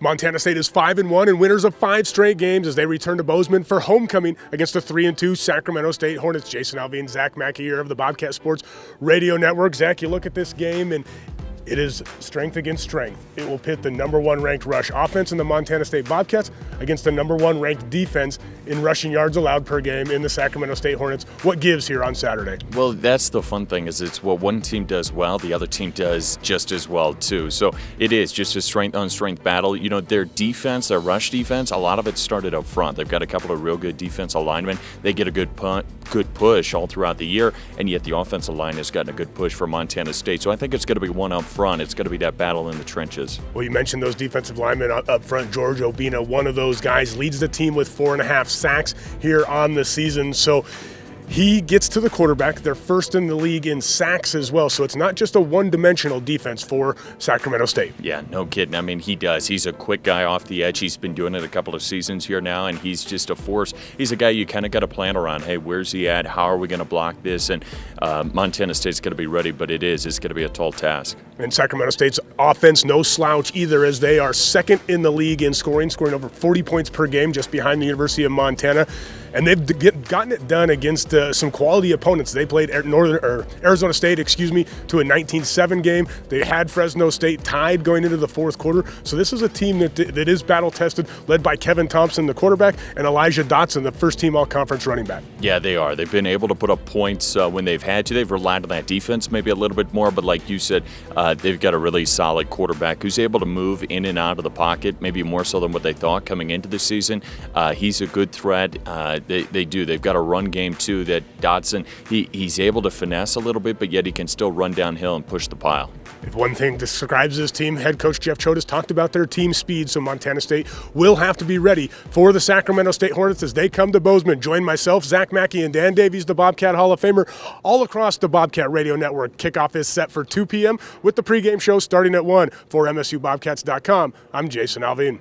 Montana State is 5-1 and winners of 5 straight games as they return to Bozeman for homecoming against the 3-2 Sacramento State Hornets. Jason Alvine, Zach Mackey here of the Bobcat Sports Radio Network. Zach, you look at this game and it is strength against strength. It will pit the number 1 ranked rush offense in the Montana State Bobcats against the number 1 ranked defense in rushing yards allowed per game in the Sacramento State Hornets. What gives here on Saturday? Well, that's the fun thing, is it's what one team does well, the other team does just as well too. So it is just a strength on strength battle. You know, their defense, their rush defense, a lot of it started up front. They've got a couple of real good defensive linemen. They get a good push all throughout the year, and yet the offensive line has gotten a good push for Montana State. So I think it's going to be one up front. It's going to be that battle in the trenches. Well, you mentioned those defensive linemen up front. George Obina, one of those guys, leads the team with 4.5 sacks here on the season. So he gets to the quarterback. They're first in the league in sacks as well. So it's not just a one-dimensional defense for Sacramento State. Yeah, no kidding. I mean, he does. He's a quick guy off the edge. He's been doing it a couple of seasons here now, and he's just a force. He's a guy you kind of got to plan around. Hey, where's he at? How are we going to block this? And Montana State's going to be ready, but it's going to be a tall task. And Sacramento State's offense, no slouch either, as they are second in the league in scoring over 40 points per game, just behind the University of Montana. And they've gotten it done against some quality opponents. They played Arizona State, to a 19-7 game. They had Fresno State tied going into the fourth quarter. So this is a team that is battle-tested, led by Kevin Thompson, the quarterback, and Elijah Dotson, the first-team all-conference running back. Yeah, they are. They've been able to put up points when they've had to. They've relied on that defense maybe a little bit more, but like you said, they've got a really solid quarterback who's able to move in and out of the pocket, maybe more so than what they thought coming into the season. He's a good threat. They do. They've got a run game, too, that Dotson, he's able to finesse a little bit, but yet he can still run downhill and push the pile. If one thing describes this team, head coach Jeff Choate talked about their team speed, so Montana State will have to be ready for the Sacramento State Hornets as they come to Bozeman. Join myself, Zach Mackey, and Dan Davies, the Bobcat Hall of Famer, all across the Bobcat Radio Network. Kickoff is set for 2 p.m. with the pregame show starting at 1. For MSUBobcats.com, I'm Jason Alvine.